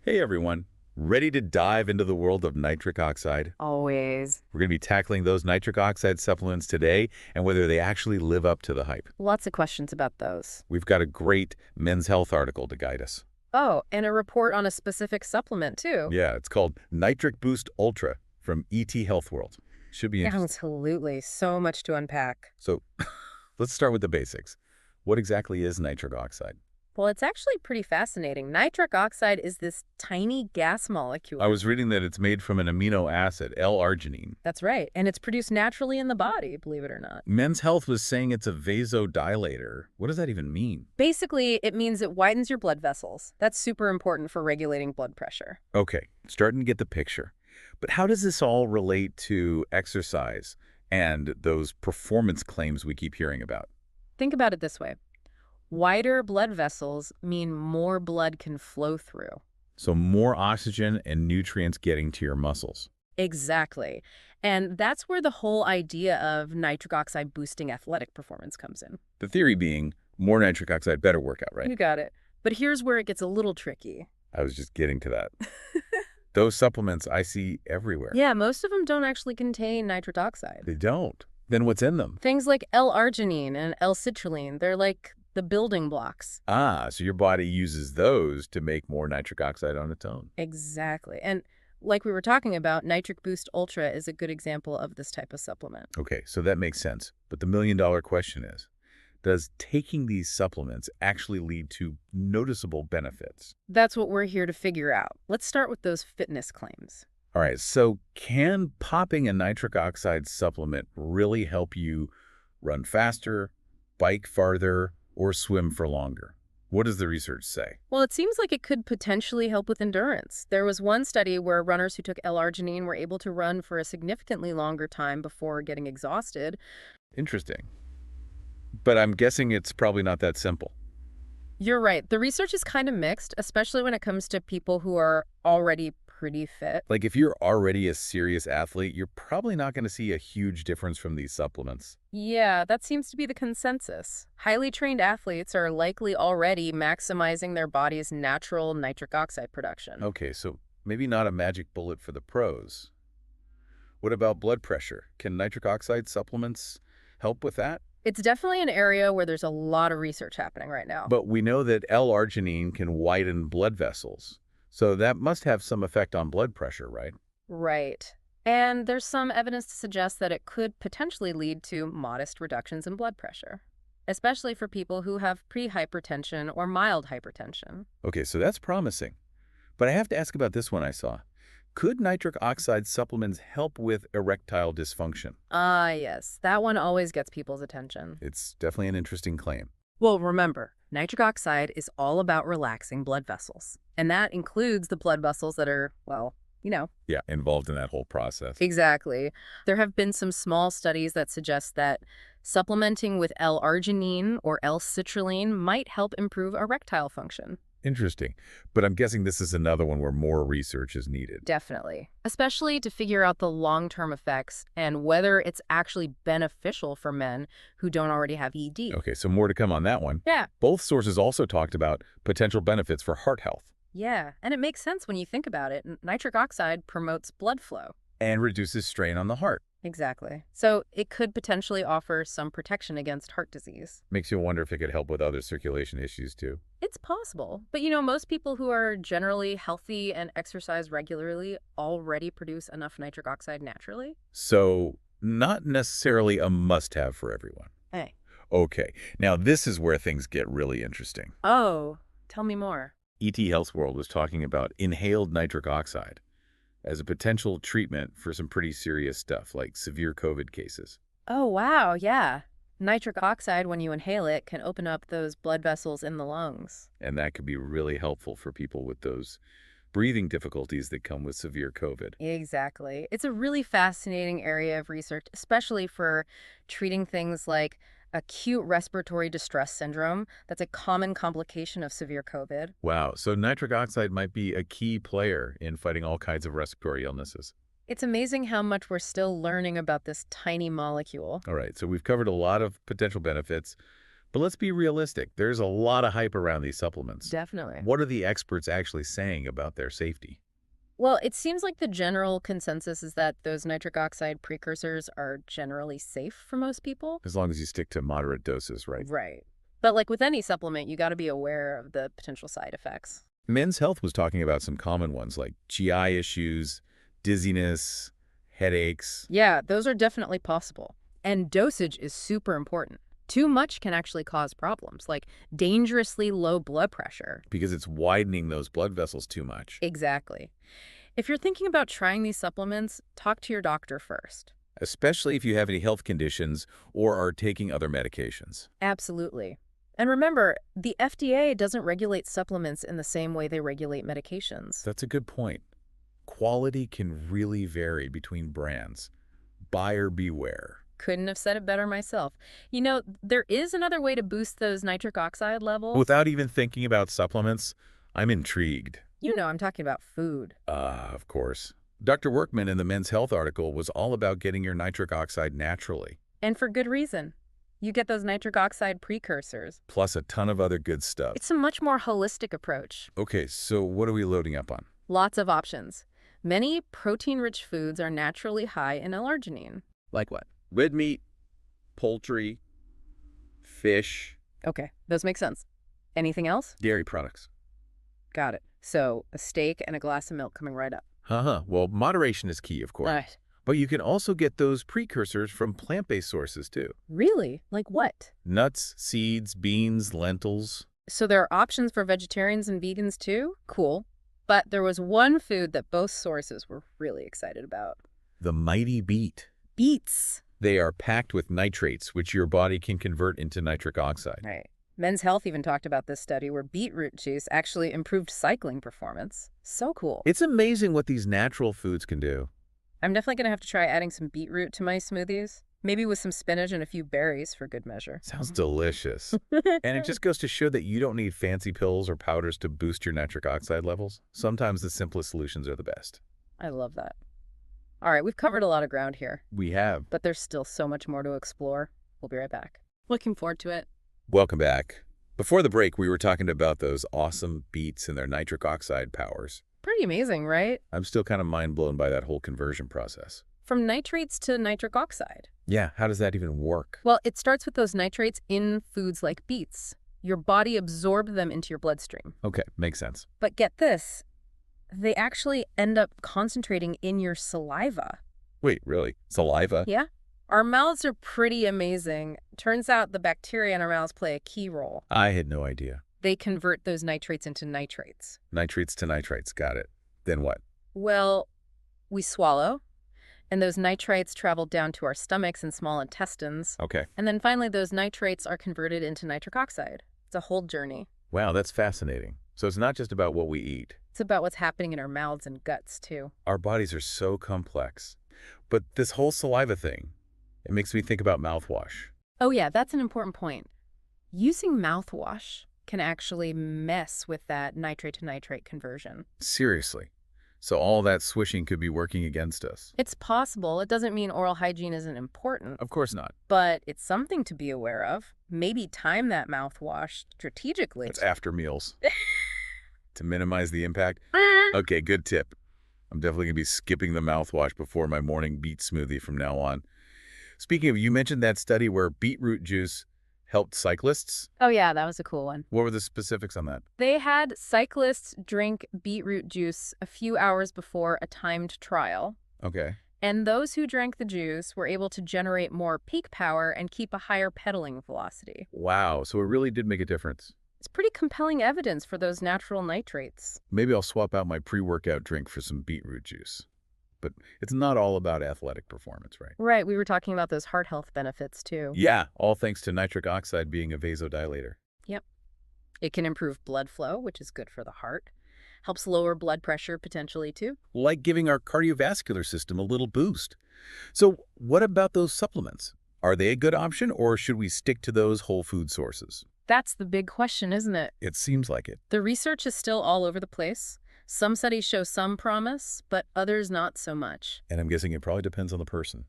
Hey everyone, ready to dive into the world of nitric oxide? Always. We're going to be tackling those nitric oxide supplements today and whether they actually live up to the hype. Lots of questions about those. We've got a great Men's Health article to guide us. Oh, and a report on a specific supplement, too. Yeah, it's called Nitric Boost Ultra from ET Health World. Should be interesting. Absolutely. So much to unpack. So let's start with the basics. What exactly is nitric oxide? Well, it's actually pretty fascinating. Nitric oxide is this tiny gas molecule. I was reading that it's made from an amino acid, L-arginine. That's right. And it's produced naturally in the body, believe it or not. Men's Health was saying it's a vasodilator. What does that even mean? Basically, it means it widens your blood vessels. That's super important for regulating blood pressure. Okay, starting to get the picture. But how does this all relate to exercise and those performance claims we keep hearing about? Think about it this way. Wider blood vessels mean more blood can flow through. So more oxygen and nutrients getting to your muscles. Exactly. And that's where the whole idea of nitric oxide boosting athletic performance comes in. The theory being more nitric oxide, better workout, right? You got it. But here's where it gets a little tricky. I was just getting to that. Those supplements I see everywhere. Yeah, most of them don't actually contain nitric oxide. They don't. Then what's in them? Things like L-arginine and L-citrulline, they're like the building blocks. Ah, so your body uses those to make more nitric oxide on its own. Exactly. And like we were talking about, Nitric Boost Ultra is a good example of this type of supplement. Okay, so that makes sense. But the million-dollar question is, does taking these supplements actually lead to noticeable benefits? That's what we're here to figure out. Let's start with those fitness claims. All right, so can popping a nitric oxide supplement really help you run faster, bike farther, or swim for longer? What does the research say? Well, it seems like it could potentially help with endurance. There was one study where runners who took L-arginine were able to run for a significantly longer time before getting exhausted. Interesting. But I'm guessing it's probably not that simple. You're right. The research is kind of mixed, especially when it comes to people who are already pretty fit. Like if you're already a serious athlete, you're probably not going to see a huge difference from these supplements. Yeah, that seems to be the consensus. Highly trained athletes are likely already maximizing their body's natural nitric oxide production. Okay, so maybe not a magic bullet for the pros. What about blood pressure? Can nitric oxide supplements help with that? It's definitely an area where there's a lot of research happening right now. But we know that L-arginine can widen blood vessels. So that must have some effect on blood pressure, right? Right. And there's some evidence to suggest that it could potentially lead to modest reductions in blood pressure, especially for people who have prehypertension or mild hypertension. Okay, so that's promising. But I have to ask about this one I saw. Could nitric oxide supplements help with erectile dysfunction? Ah, yes. That one always gets people's attention. It's definitely an interesting claim. Well, remember, nitric oxide is all about relaxing blood vessels. And that includes the blood vessels that are, well, Yeah, involved in that whole process. exactly. There have been some small studies that suggest that supplementing with L-arginine or L-citrulline might help improve erectile function. Interesting. But I'm guessing this is another one where more research is needed. Definitely. Especially to figure out the long-term effects and whether it's actually beneficial for men who don't already have ED. Okay, so more to come on that one. Yeah. Both sources also talked about potential benefits for heart health Yeah, and it makes sense when you think about it. Nitric oxide promotes blood flow. and reduces strain on the heart. Exactly. So it could potentially offer some protection against heart disease. Makes you wonder if it could help with other circulation issues too. It's possible. But most people who are generally healthy and exercise regularly already produce enough nitric oxide naturally. So not necessarily a must-have for everyone. Hey. Okay, now this is where things get really interesting. Oh, tell me more. ET Health World was talking about inhaled nitric oxide as a potential treatment for some pretty serious stuff like severe COVID cases. Oh, wow, yeah. Nitric oxide, when you inhale it, can open up those blood vessels in the lungs. And that could be really helpful for people with those breathing difficulties that come with severe COVID. Exactly. It's a really fascinating area of research, especially for treating things like acute respiratory distress syndrome. That's a common complication of severe COVID. Wow, so nitric oxide might be a key player in fighting all kinds of respiratory illnesses. It's amazing how much we're still learning about this tiny molecule. All right, so we've covered a lot of potential benefits, But let's be realistic. There's a lot of hype around these supplements. Definitely. What are the experts actually saying about their safety? Well, it seems like the general consensus is that those nitric oxide precursors are generally safe for most people. As long as you stick to moderate doses, right? Right. But like with any supplement, you got to be aware of the potential side effects. Men's Health was talking about some common ones like GI issues, dizziness, headaches. Yeah, those are definitely possible. And dosage is super important. Too much can actually cause problems, like dangerously low blood pressure. Because it's widening those blood vessels too much. Exactly. If you're thinking about trying these supplements, talk to your doctor first. Especially if you have any health conditions or are taking other medications. Absolutely. And remember, the FDA doesn't regulate supplements in the same way they regulate medications. That's a good point. Quality can really vary between brands. Buyer beware. Couldn't have said it better myself. You know, there is another way to boost those nitric oxide levels. Without even thinking about supplements, I'm intrigued. You know, I'm talking about food. Of course. Dr. Workman in the Men's Health article was all about getting your nitric oxide naturally, And for good reason. You get those nitric oxide precursors. plus a ton of other good stuff. It's a much more holistic approach. Okay, so what are we loading up on? Lots of options. Many protein-rich foods are naturally high in L-arginine. Like what? Red meat, poultry, fish, Okay, those make sense. Anything else? dairy products. Got it. So, a steak and a glass of milk coming right up. Well, moderation is key, of course. Right. But you can also get those precursors from plant-based sources, too. Really? Like what? Nuts, seeds, beans, lentils. So there are options for vegetarians and vegans too? Cool. But there was one food that both sources were really excited about. The mighty beet. Beets. They are packed with nitrates, which your body can convert into nitric oxide. Right. Men's Health even talked about this study where beetroot juice actually improved cycling performance. So cool. It's amazing what these natural foods can do. I'm definitely going to have to try adding some beetroot to my smoothies. Maybe with some spinach and a few berries for good measure. Sounds delicious. And it just goes to show that you don't need fancy pills or powders to boost your nitric oxide levels. Sometimes the simplest solutions are the best. I love that. All right, we've covered a lot of ground here, We have. but there's still so much more to explore. We'll be right back. Looking forward to it. Welcome back. Before the break, we were talking about those awesome beets and their nitric oxide powers. Pretty amazing, right? I'm still kind of mind blown by that whole conversion process. From nitrates to nitric oxide. Yeah, how does that even work? Well, it starts with those nitrates in foods like beets. Your body absorbs them into your bloodstream. Okay, makes sense. But get this, they actually end up concentrating in your saliva. Wait, really? Saliva? Yeah? Our mouths are pretty amazing. Turns out the bacteria in our mouths play a key role. I had no idea. They convert those nitrates into nitrates. Nitrates to nitrites, got it. Then what? Well, we swallow, and those nitrates travel down to our stomachs and small intestines. Okay. And then finally, those nitrates are converted into nitric oxide. It's a whole journey. Wow, that's fascinating. So it's not just about what we eat. It's about what's happening in our mouths and guts, too. Our bodies are so complex. But this whole saliva thing, it makes me think about mouthwash. Oh yeah, that's an important point. Using mouthwash can actually mess with that nitrate to nitrate conversion. Seriously. So all that swishing could be working against us. It's possible. It doesn't mean oral hygiene isn't important, Of course not. but it's something to be aware of. Maybe time that mouthwash strategically. It's after meals. To minimize the impact. Okay, good tip. I'm definitely going to be skipping the mouthwash before my morning beet smoothie from now on. Speaking of, you mentioned that study where beetroot juice helped cyclists. Oh yeah, that was a cool one. What were the specifics on that? They had cyclists drink beetroot juice a few hours before a timed trial. Okay. And those who drank the juice were able to generate more peak power and keep a higher pedaling velocity. Wow, so it really did make a difference. It's pretty compelling evidence for those natural nitrates. Maybe I'll swap out my pre-workout drink for some beetroot juice. But it's not all about athletic performance, right? Right, we were talking about those heart health benefits too. Yeah, all thanks to nitric oxide being a vasodilator. Yep. It can improve blood flow, which is good for the heart. Helps lower blood pressure potentially too. Like giving our cardiovascular system a little boost. So what about those supplements? Are they a good option, or should we stick to those whole food sources? That's the big question, isn't it? It seems like it. The research is still all over the place. Some studies show some promise, but others not so much. And I'm guessing it probably depends on the person.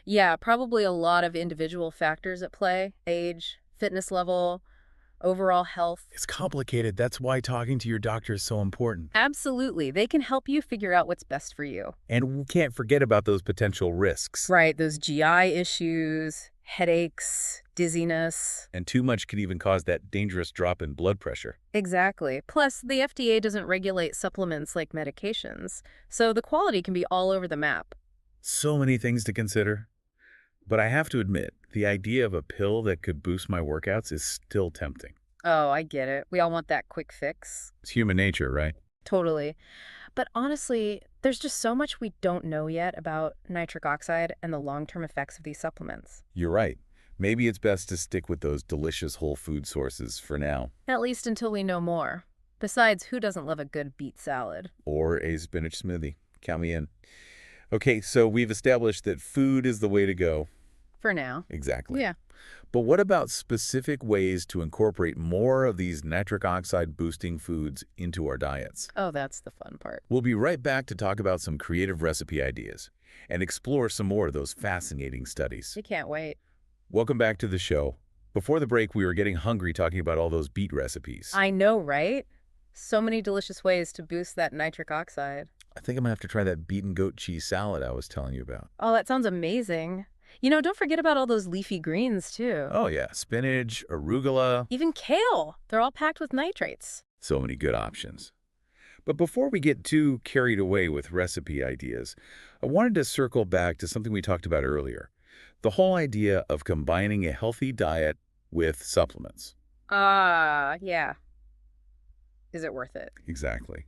Yeah, probably a lot of individual factors at play: age, fitness level, overall health. It's complicated. That's why talking to your doctor is so important. Absolutely. They can help you figure out what's best for you. And we can't forget about those potential risks. Right, those GI issues, headaches, dizziness. And too much can even cause that dangerous drop in blood pressure. Exactly. Plus, the FDA doesn't regulate supplements like medications, so the quality can be all over the map. So many things to consider. But I have to admit, the idea of a pill that could boost my workouts is still tempting. Oh, I get it. We all want that quick fix. It's human nature, right? Totally. But honestly, there's just so much we don't know yet about nitric oxide and the long-term effects of these supplements. You're right. Maybe it's best to stick with those delicious whole food sources for now. At least until we know more. Besides, who doesn't love a good beet salad? Or a spinach smoothie. Count me in. Okay, so we've established that food is the way to go. For now. Exactly. Yeah. But what about specific ways to incorporate more of these nitric oxide boosting foods into our diets? Oh, that's the fun part. We'll be right back to talk about some creative recipe ideas and explore some more of those fascinating studies. You can't wait. Welcome back to the show. Before the break, we were getting hungry talking about all those beet recipes. I know, right? So many delicious ways to boost that nitric oxide. I think I'm going to have to try that beet and goat cheese salad I was telling you about. Oh, that sounds amazing. You know, don't forget about all those leafy greens, too. Oh, yeah. Spinach, arugula. Even kale. They're all packed with nitrates. So many good options. But before we get too carried away with recipe ideas, I wanted to circle back to something we talked about earlier. The whole idea of combining a healthy diet with supplements. Yeah. Is it worth it? Exactly.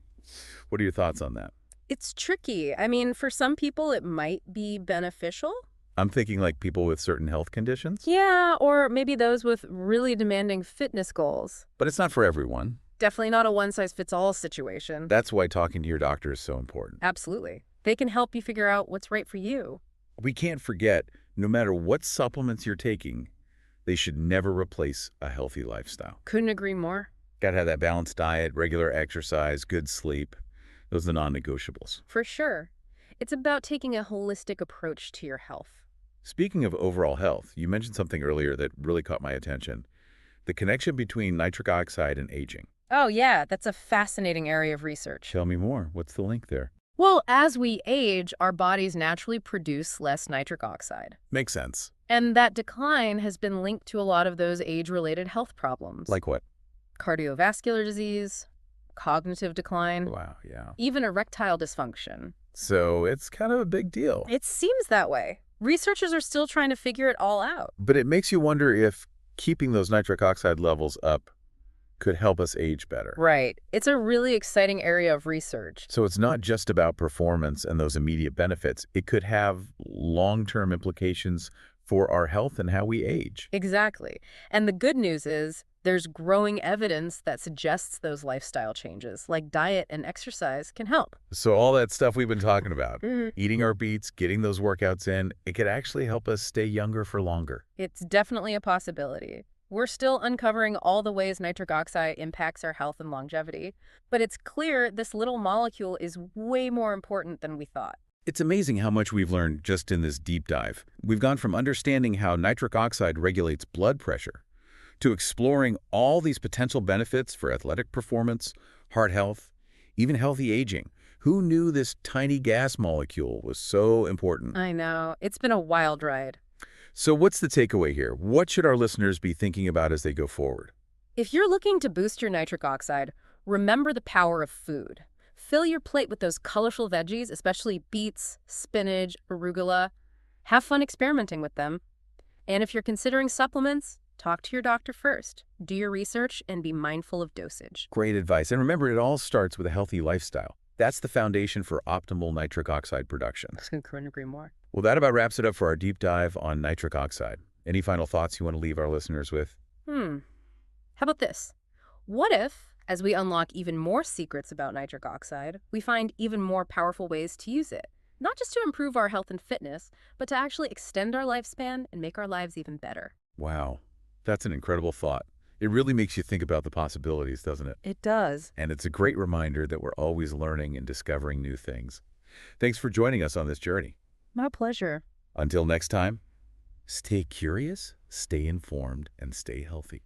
What are your thoughts on that? It's tricky. I mean, for some people, it might be beneficial. I'm thinking like people with certain health conditions. Yeah, or maybe those with really demanding fitness goals. But it's not for everyone. Definitely not a one-size-fits-all situation. That's why talking to your doctor is so important. Absolutely. They can help you figure out what's right for you. We can't forget, no matter what supplements you're taking, they should never replace a healthy lifestyle. Couldn't agree more. Gotta have that balanced diet, regular exercise, good sleep. Those are the non-negotiables. For sure. It's about taking a holistic approach to your health. Speaking of overall health, you mentioned something earlier that really caught my attention. The connection between nitric oxide and aging. Oh, yeah, that's a fascinating area of research. Tell me more. What's the link there? Well, as we age, our bodies naturally produce less nitric oxide. Makes sense. And that decline has been linked to a lot of those age-related health problems. Like what? Cardiovascular disease, cognitive decline, Wow, yeah. even erectile dysfunction. So it's kind of a big deal. It seems that way. Researchers are still trying to figure it all out. But it makes you wonder if keeping those nitric oxide levels up could help us age better. Right. It's a really exciting area of research. So it's not just about performance and those immediate benefits. It could have long-term implications for our health and how we age. Exactly. And the good news is there's growing evidence that suggests those lifestyle changes, like diet and exercise, can help. So all that stuff we've been talking about, Mhm. eating our beets, getting those workouts in, it could actually help us stay younger for longer. It's definitely a possibility. We're still uncovering all the ways nitric oxide impacts our health and longevity, but it's clear this little molecule is way more important than we thought. It's amazing how much we've learned just in this deep dive. We've gone from understanding how nitric oxide regulates blood pressure to exploring all these potential benefits for athletic performance, heart health, even healthy aging. Who knew this tiny gas molecule was so important? I know. It's been a wild ride. So what's the takeaway here? What should our listeners be thinking about as they go forward? If you're looking to boost your nitric oxide, remember the power of food. Fill your plate with those colorful veggies, especially beets, spinach, arugula. Have fun experimenting with them. And if you're considering supplements, talk to your doctor first. Do your research and be mindful of dosage. Great advice. And remember, it all starts with a healthy lifestyle. That's the foundation for optimal nitric oxide production. Couldn't agree more. Well, that about wraps it up for our deep dive on nitric oxide. Any final thoughts you want to leave our listeners with? How about this? What if, as we unlock even more secrets about nitric oxide, we find even more powerful ways to use it? Not just to improve our health and fitness, but to actually extend our lifespan and make our lives even better. Wow, that's an incredible thought. It really makes you think about the possibilities, doesn't it? It does. And it's a great reminder that we're always learning and discovering new things. Thanks for joining us on this journey. My pleasure. Until next time, stay curious, stay informed, and stay healthy.